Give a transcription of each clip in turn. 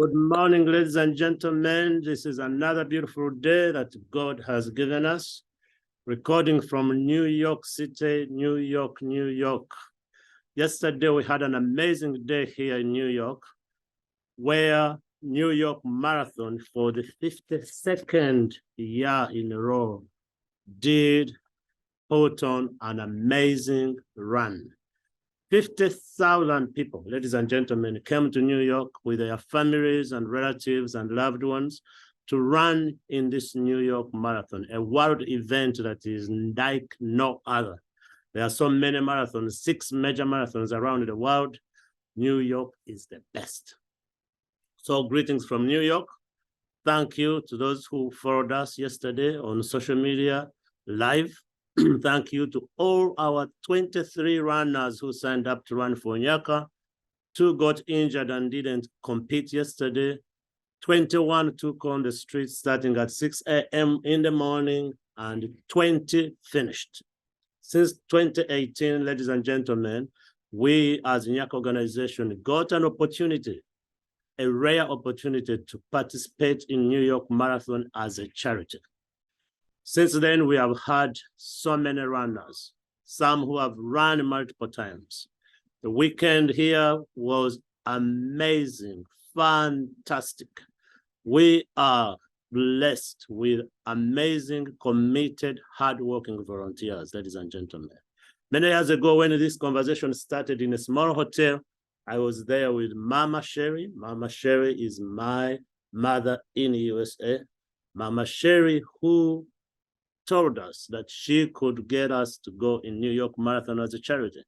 Good morning, ladies and gentlemen. This is another beautiful day that God has given us. Recording from New York City, New York, New York. Yesterday, we had an amazing day here in New York, where New York Marathon for the 52nd year in a row did put on an amazing run. 50,000 people, ladies and gentlemen, came to New York with their families and relatives and loved ones to run in this New York Marathon, a world event that is like no other. There are so many marathons, 6 major marathons around the world. New York is the best. So greetings from New York. Thank you to those who followed us yesterday on social media live. Thank you to all our 23 runners who signed up to run for Nyaka. 2 got injured and didn't compete yesterday. 21 took on the streets starting at 6 a.m. in the morning, and 20 finished. Since 2018, ladies and gentlemen, we as Nyaka organization got an opportunity, a rare opportunity to participate in New York Marathon as a charity. Since then, we have had so many runners, some who have run multiple times. The weekend here was amazing, fantastic. We are blessed with amazing, committed, hardworking volunteers, ladies and gentlemen. Many years ago, when this conversation started in a small hotel, I was there with Mama Sherry. Mama Sherry is my mother in the USA. Mama Sherry, who told us that she could get us to go in New York Marathon as a charity.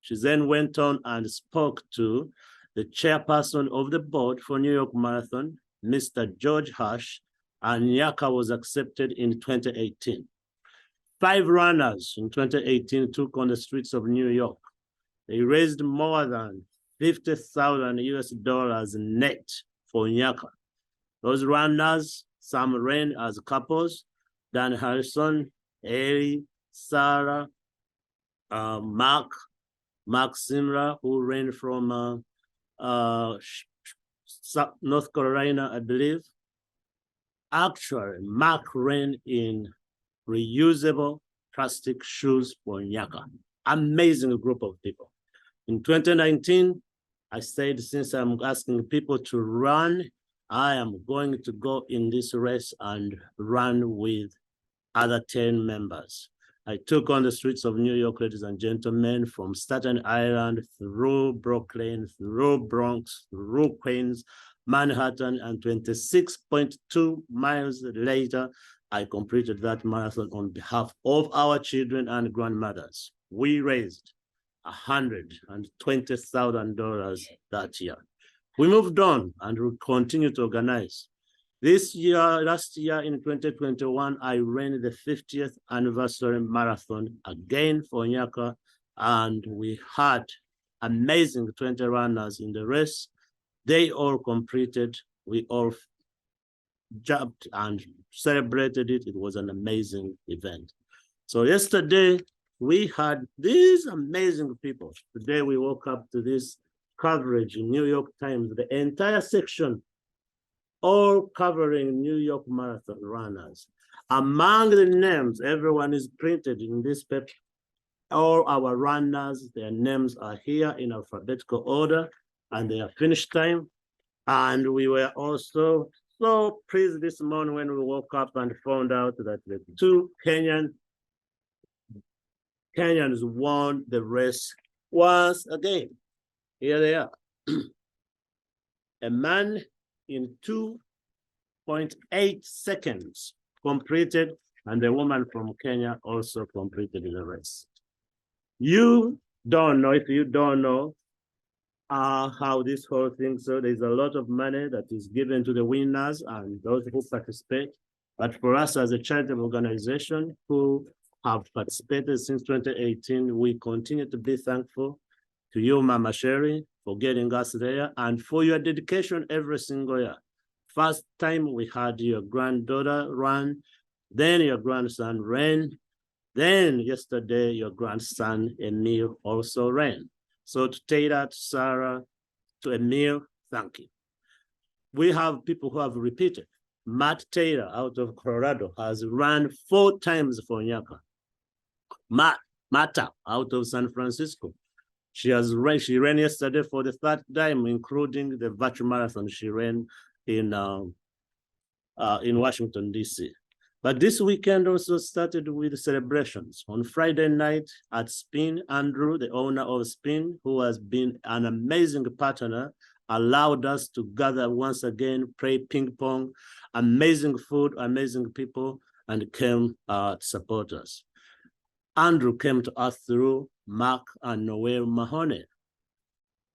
She then went on and spoke to the chairperson of the board for New York Marathon, Mr. George Hash, and Nyaka was accepted in 2018. 5 runners in 2018 took on the streets of New York. They raised more than $50,000 US net for Nyaka. Those runners, some ran as couples, Dan Harrison, Ellie, Sarah, Mark Simra, who ran from North Carolina, I believe. Actually, Mark ran in reusable plastic shoes for Nyaka. Amazing group of people. In 2019, I said, since I'm asking people to run, I am going to go in this race and run with other 10 members. I took on the streets of New York, ladies and gentlemen, from Staten Island through Brooklyn, through Bronx, through Queens, Manhattan, and 26.2 miles later, I completed that marathon on behalf of our children and grandmothers. We raised $120,000 that year. We moved on and we continue to organize. This year, last year in 2021, I ran the 50th anniversary marathon again for Nyaka, and we had amazing 20 runners in the race. They all completed. We all jumped and celebrated it. It was an amazing event. So yesterday, we had these amazing people. Today, we woke up to this coverage in New York Times, the entire section, all covering New York Marathon runners. Among the names, everyone is printed in this paper. All our runners, their names are here in alphabetical order and their finish time. And we were also so pleased this morning when we woke up and found out that the 2 Kenyans won the race once again. Here they are. A man in 2.8 seconds completed, and a woman from Kenya also completed the race. You don't know, if you don't know how this whole thing, so there's a lot of money that is given to the winners and those who participate. But for us as a charitable organization who have participated since 2018, we continue to be thankful to you, Mama Sherry, for getting us there and for your dedication every single year. First time we had your granddaughter run, then your grandson ran, then yesterday your grandson Emil also ran. So to Taylor, to Sarah, to Emil, thank you. we have people who have repeated. Matt Taylor out of Colorado has run 4 times for Nyaka. Mata out of San Francisco. She ran yesterday for the 3rd time, including the virtual marathon she ran in Washington, D.C. But this weekend also started with celebrations. On Friday night at Spin, Andrew, the owner of Spin, who has been an amazing partner, allowed us to gather once again, play ping pong, amazing food, amazing people, and came to support us. Andrew came to us through Mark and Noel Mahoney.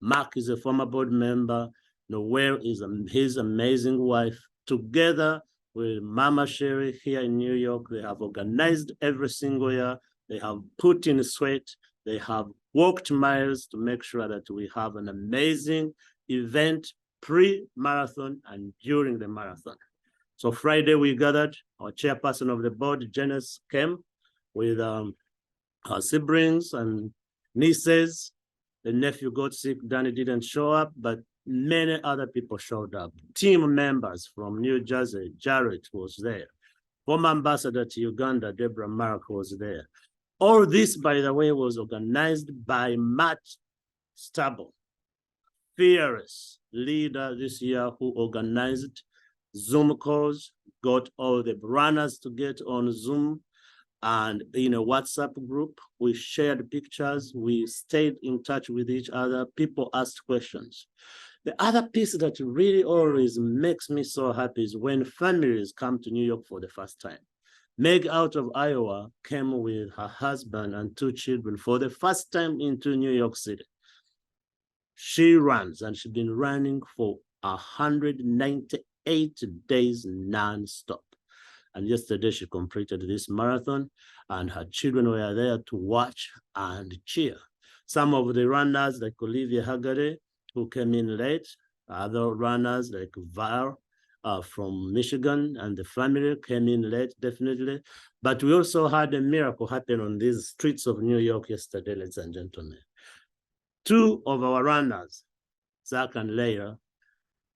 Mark is a former board member. Noel is his amazing wife. Together with Mama Sherry here in New York, they have organized every single year. They have put in sweat. They have walked miles to make sure that we have an amazing event pre-marathon and during the marathon. So Friday we gathered. Our chairperson of the board, Janice, came with her siblings and nieces. The nephew got sick, Danny didn't show up, but many other people showed up. Team members from New Jersey, Jarrett was there. Former ambassador to Uganda, Deborah Mark, was there. All this, by the way, was organized by Matt Stubble, fearless leader this year, who organized Zoom calls, got all the runners to get on Zoom, and in a WhatsApp group, we shared pictures, we stayed in touch with each other, people asked questions. The other piece that really always makes me so happy is when families come to New York for the first time. Meg out of Iowa came with her husband and 2 children for the first time into New York City. She runs, and she's been running for 198 days non-stop. And yesterday she completed this marathon, and her children were there to watch and cheer. Some of the runners like Olivia Haggerty, who came in late, other runners like Val from Michigan and the family came in late, definitely. But we also had a miracle happen on these streets of New York yesterday, ladies and gentlemen. 2 of our runners, Zach and Leila,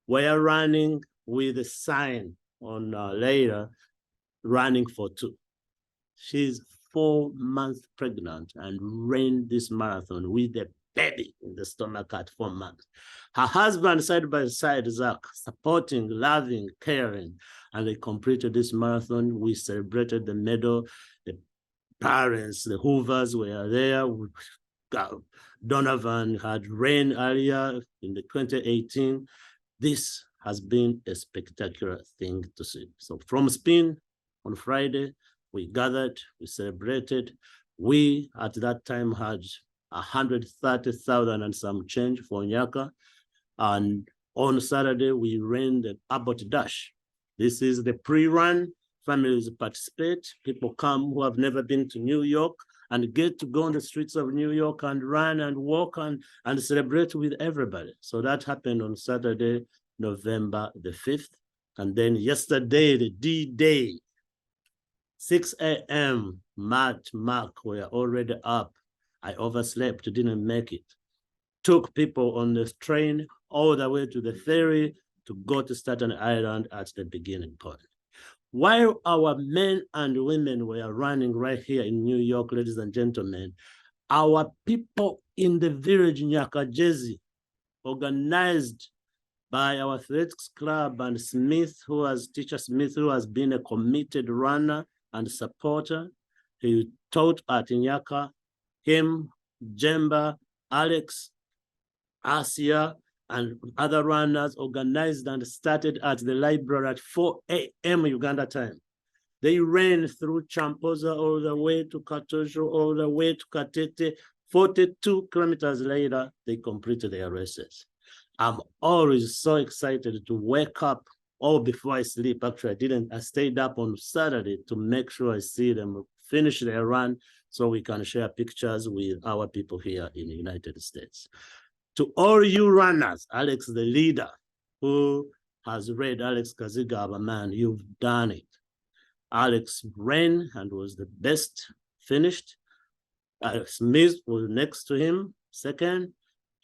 were running with a sign on Leila, running for 2. She's 4 months pregnant and ran this marathon with a baby in the stomach at 4 months. Her husband, side by side, Zach, supporting, loving, caring, and they completed this marathon. We celebrated the medal. The parents, the Hoovers were there. Donovan had ran earlier in the 2018. This has been a spectacular thing to see. So from Spin on Friday, we gathered, we celebrated. We, at that time, had 130,000 and some change for Nyaka. And on Saturday, we ran the Abbott Dash. This is the pre-run. Families participate. People come who have never been to New York and get to go on the streets of New York and run and walk and celebrate with everybody. So that happened on Saturday, November the 5th. And then yesterday, the D-Day, 6 a.m., Matt, Mark were already up. I overslept, didn't make it. Took people on the train all the way to the ferry to go to Staten Island at the beginning point. While our men and women were running right here in New York, ladies and gentlemen, our people in the village, Nyaka, Jersey, organized by our athletics club and Smith, Teacher Smith, who has been a committed runner and supporter. He taught at Nyaka, him, Jemba, Alex, Asia, and other runners organized and started at the library at 4 a.m. Uganda time. They ran through Champoza all the way to Katosho, all the way to Katete. 42 kilometers later, they completed their races. I'm always so excited to wake up all before I sleep. Actually, I stayed up on Saturday to make sure I see them finish their run so we can share pictures with our people here in the United States. To all you runners, Alex, the leader, who has read Alex Kaziga, our man, you've done it. Alex ran and was the best finished. Smith was next to him, second.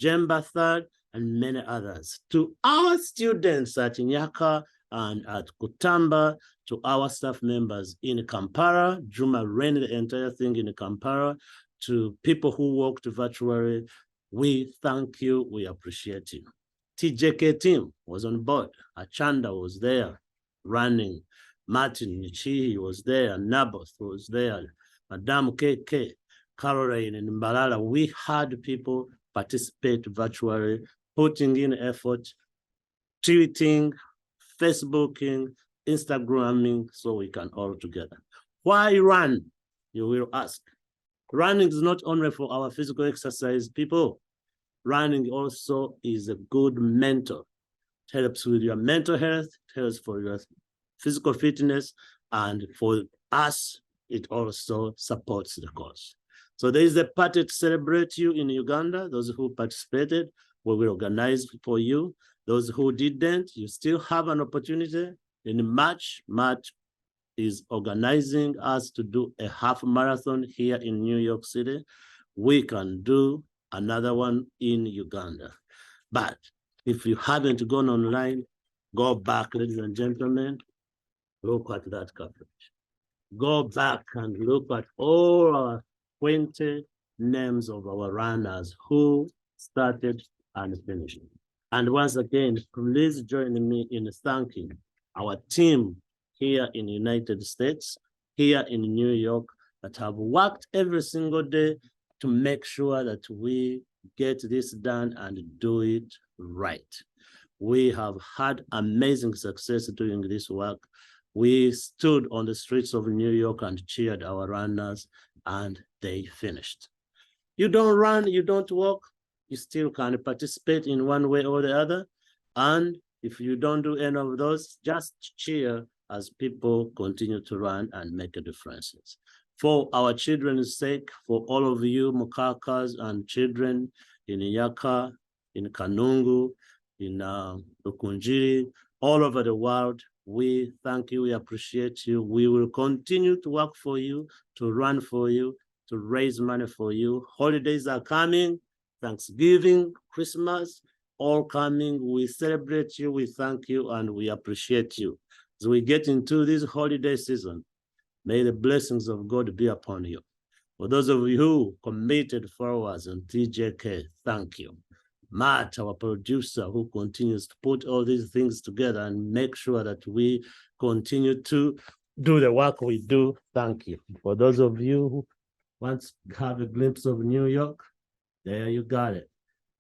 Jemba third. and many others. To our students at Nyaka and at Kutamba, to our staff members in Kampala, Juma ran the entire thing in Kampala, to people who worked virtually, we thank you, we appreciate you. TJK team was on board. Achanda was there running. Martin Nichihi was there. Naboth was there. Madame KK, Caroline and Mbalala. We had people participate virtually, putting in effort, tweeting, Facebooking, Instagramming, so we can all together. Why run? You will ask. Running is not only for our physical exercise, people. Running also is a good mentor. It helps with your mental health, it helps for your physical fitness, and for us, it also supports the cause. So there is a party to celebrate you in Uganda. Those who participated, we will organize for you. Those who didn't, you still have an opportunity. In March is organizing us to do a half marathon here in New York City. We can do another one in Uganda. But if you haven't gone online, go back, ladies and gentlemen, look at that coverage. Go back and look at all our 20 names of our runners who started and finished. And once again, please join me in thanking our team here in the United States, here in New York, that have worked every single day to make sure that we get this done and do it right. We have had amazing success doing this work. We stood on the streets of New York and cheered our runners, and they finished. You don't run, you don't walk, you still can participate in one way or the other. And if you don't do any of those, just cheer as people continue to run and make a difference. For our children's sake, for all of you Mukakas and children in Nyaka, in Kanungu, in Ukunjiri, all over the world, we thank you, we appreciate you. We will continue to work for you, to run for you, to raise money for you. Holidays are coming, Thanksgiving, Christmas, all coming. We celebrate you, we thank you, and we appreciate you. As we get into this holiday season, may the blessings of God be upon you. For those of you who committed followers on TJK, thank you. Matt, our producer, who continues to put all these things together and make sure that we continue to do the work we do, thank you. For those of you who want to have a glimpse of New York, there you got it.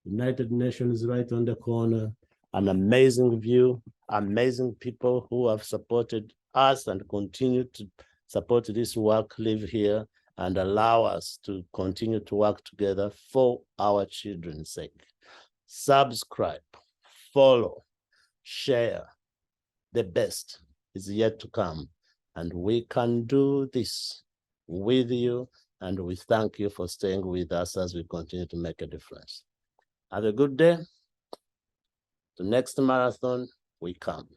United Nations is right on the corner. An amazing view, amazing people who have supported us and continue to support this work, live here, and allow us to continue to work together for our children's sake. Subscribe, follow, share. The best is yet to come, and we can do this with you, and we thank you for staying with us as we continue to make a difference. Have a good day. The next marathon, we come.